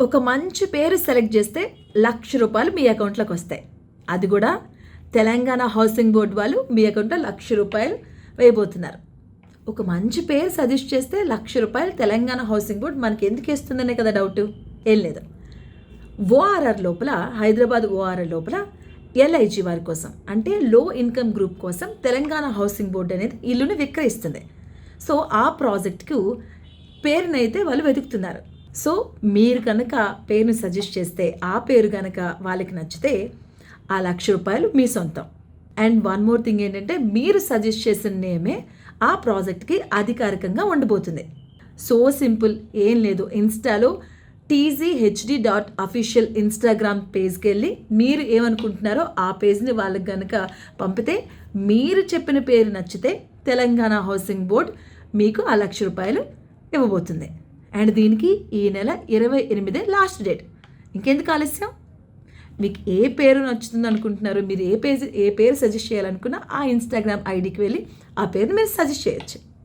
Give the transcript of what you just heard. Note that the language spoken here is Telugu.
ఒక మంచి పేరు సెలెక్ట్ చేస్తే ₹1,00,000 మీ అకౌంట్లోకి వస్తాయి. అది కూడా తెలంగాణ హౌసింగ్ బోర్డ్ వాళ్ళు మీ అకౌంట్లో ₹1,00,000 వేయబోతున్నారు. ఒక మంచి పేరు సజెస్ట్ చేస్తే ₹1,00,000 తెలంగాణ హౌసింగ్ బోర్డ్ మనకి ఎందుకు ఇస్తుందనే కదా డౌట్. ఏం లేదు, ఓఆర్ఆర్ లోపల, హైదరాబాద్ ఓఆర్ఆర్ లోపల ఎల్ఐజీ వారి కోసం, అంటే లో ఇన్కమ్ గ్రూప్ కోసం తెలంగాణ హౌసింగ్ బోర్డ్ అనేది ఇల్లుని విక్రయిస్తుంది. సో ఆ ప్రాజెక్ట్కు పేరునైతే వాళ్ళు వెతుకుతున్నారు. సో మీరు కనుక పేరుని సజెస్ట్ చేస్తే, ఆ పేరు కనుక వాళ్ళకి నచ్చితే ఆ ₹1,00,000 మీ సొంతం. అండ్ వన్ మోర్ థింగ్ ఏంటంటే, మీరు సజెస్ట్ చేసిన నేమే ఆ ప్రాజెక్ట్కి అధికారికంగా ఉండబోతుంది. సో సింపుల్, ఏం లేదు. ఇన్స్టాలో tzhd.official ఇన్స్టాగ్రామ్ పేజ్కి వెళ్ళి మీరు ఏమనుకుంటున్నారో ఆ పేజ్ని వాళ్ళకి కనుక పంపితే, మీరు చెప్పిన పేరు నచ్చితే తెలంగాణ హౌసింగ్ బోర్డ్ మీకు ఆ ₹1,00,000 ఇవ్వబోతుంది. అండ్ దీనికి ఈ నెల 28 లాస్ట్ డేట్. ఇంకెందుకు ఆలస్యం? మీకు ఏ పేరు నచ్చుతుంది అనుకుంటున్నారు, మీరు ఏ పేరు సజెస్ట్ చేయాలనుకున్నా ఆ ఇన్స్టాగ్రామ్ ఐడికి వెళ్ళి ఆ పేరుని మీరు సజెస్ట్ చేయొచ్చు.